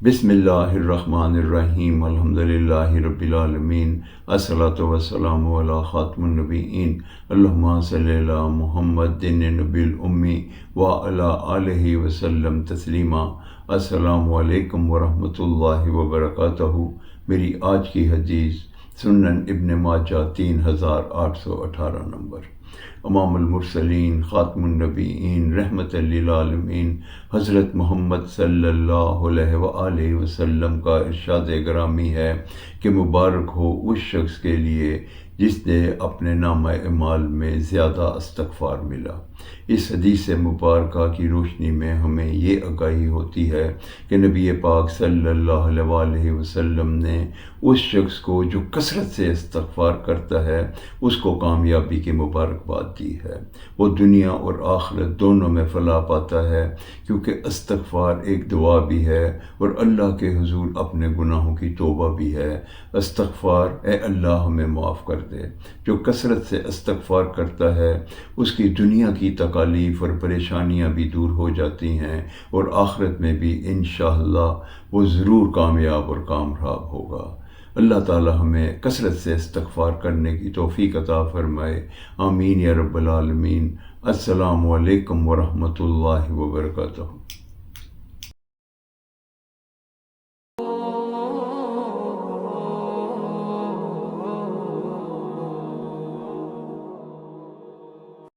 بسم اللہ الرحمن الرحیم الحمدللہ رب العالمین الصلاۃ والسلام علی خاتم النبیین اللہم صلی علی محمد نبی الامی وعلی آلہ وسلم تسلیما۔ السلام علیکم ورحمۃ اللہ وبرکاتہ۔ میری آج کی حدیث سنن ابن ماجہ 3818 نمبر۔ امام المرسلین خاتم النبیین رحمت للعالمین حضرت محمد صلی اللہ علیہ وآلہ وسلم کا ارشاد گرامی ہے کہ مبارک ہو اس شخص کے لیے جس نے اپنے نامہ اعمال میں زیادہ استغفار ملا۔ اس حدیث مبارکہ کی روشنی میں ہمیں یہ آگاہی ہوتی ہے کہ نبی پاک صلی اللہ علیہ وآلہ وسلم نے اس شخص کو جو کثرت سے استغفار کرتا ہے اس کو کامیابی کی مبارکباد دی ہے۔ وہ دنیا اور آخرت دونوں میں فلاح پاتا ہے، کیونکہ استغفار ایک دعا بھی ہے اور اللہ کے حضور اپنے گناہوں کی توبہ بھی ہے۔ استغفار، اے اللہ ہمیں معاف کر دے۔ جو کثرت سے استغفار کرتا ہے اس کی دنیا کی تکالیف اور پریشانیاں بھی دور ہو جاتی ہیں، اور آخرت میں بھی انشاءاللہ وہ ضرور کامیاب اور کامیاب ہوگا۔ اللہ تعالی ہمیں کثرت سے استغفار کرنے کی توفیق عطا فرمائے، آمین یا رب العالمین۔ السلام علیکم ورحمۃ اللہ وبرکاتہ۔